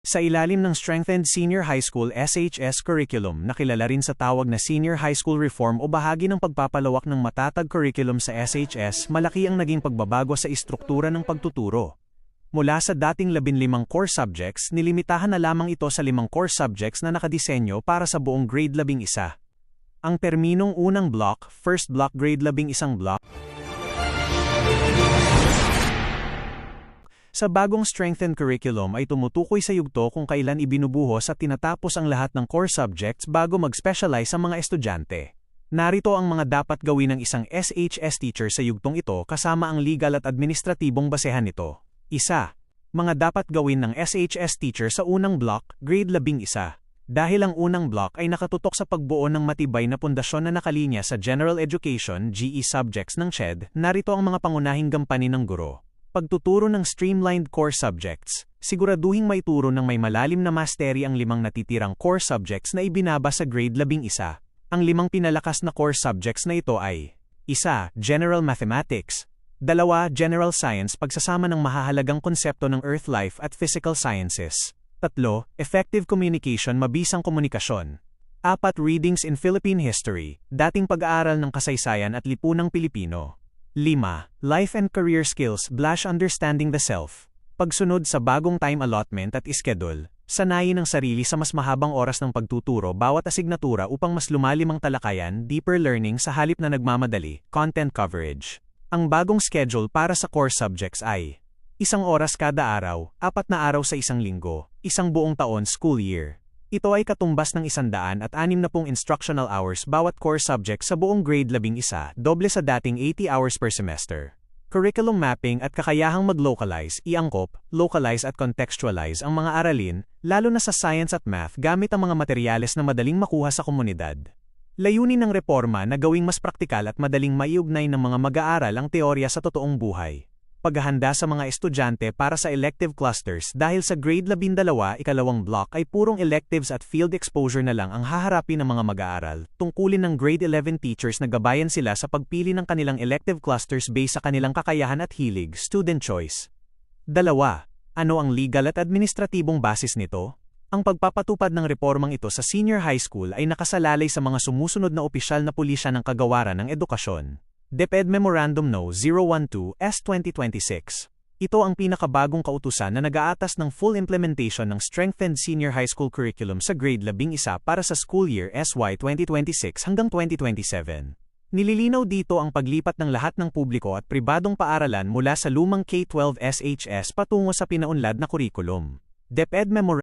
Sa ilalim ng Strengthened Senior High School SHS Curriculum na kilala rin sa tawag na Senior High School Reform o bahagi ng pagpapalawak ng matatag curriculum sa SHS, malaki ang naging pagbabago sa istruktura ng pagtuturo. Mula sa dating 15 core subjects, nilimitahan na lamang ito sa 5 core subjects na nakadisenyo para sa buong grade 11. Ang terminong unang block, first block grade 11 block, sa bagong strengthened curriculum ay tumutukoy sa yugto kung kailan ibinubuhos at tinatapos ang lahat ng core subjects bago mag-specialize ang mga estudyante. Narito ang mga dapat gawin ng isang SHS teacher sa yugtong ito kasama ang legal at administratibong basehan nito. 1. Mga dapat gawin ng SHS teacher sa unang block, grade 11. Dahil ang unang block ay nakatutok sa pagbuo ng matibay na pundasyon na nakalinya sa General Education (GE) subjects ng CHED, narito ang mga pangunahing gampanin ng guro. Pagtuturo ng streamlined core subjects. Siguraduhing may turo ng may malalim na mastery ang 5 natitirang core subjects na ibinaba sa grade 11. Ang 5 pinalakas na core subjects na ito ay 1. General Mathematics, 2. General Science pagsasama ng mahahalagang konsepto ng Earth Life at Physical Sciences, 3. Effective Communication mabisang komunikasyon, 4. Readings in Philippine History, dating pag-aaral ng kasaysayan at lipunang Pilipino, 5. Life and Career Skills / Understanding the Self. Pagsunod sa bagong time allotment at schedule, sanayin ang sarili sa mas mahabang oras ng pagtuturo bawat asignatura upang mas lumalim ang talakayan, deeper learning sa halip na nagmamadali, content coverage. Ang bagong schedule para sa core subjects ay 1 oras kada araw, 4 na araw sa isang linggo, 1 buong taon school year. Ito ay katumbas ng 160 instructional hours bawat core subject sa buong grade 11, doble sa dating 80 hours per semester. Curriculum mapping at kakayahang mag-localize, iangkop, localize at contextualize ang mga aralin, lalo na sa science at math gamit ang mga materyales na madaling makuha sa komunidad. Layunin ng reforma na gawing mas praktikal at madaling maiugnay ng mga mag-aaral ang teorya sa totoong buhay. Paghahanda sa mga estudyante para sa elective clusters dahil sa grade 12 ikalawang block ay purong electives at field exposure na lang ang haharapin ng mga mag-aaral. Tungkulin ng grade 11 teachers na gabayan sila sa pagpili ng kanilang elective clusters based sa kanilang kakayahan at hilig, student choice. 2. Ano ang legal at administratibong basis nito? Ang pagpapatupad ng reformang ito sa senior high school ay nakasalalay sa mga sumusunod na opisyal na pulisya ng kagawaran ng edukasyon. DepEd Memorandum No. 012/2026. Ito ang pinakabagong kautusan na nag-aatas ng full implementation ng Strengthened Senior High School Curriculum sa grade 11 para sa school year SY 2026 hanggang 2027. Nililinaw dito ang paglipat ng lahat ng publiko at pribadong paaralan mula sa lumang K-12 SHS patungo sa pinaunlad na kurikulum. DepEd Memorandum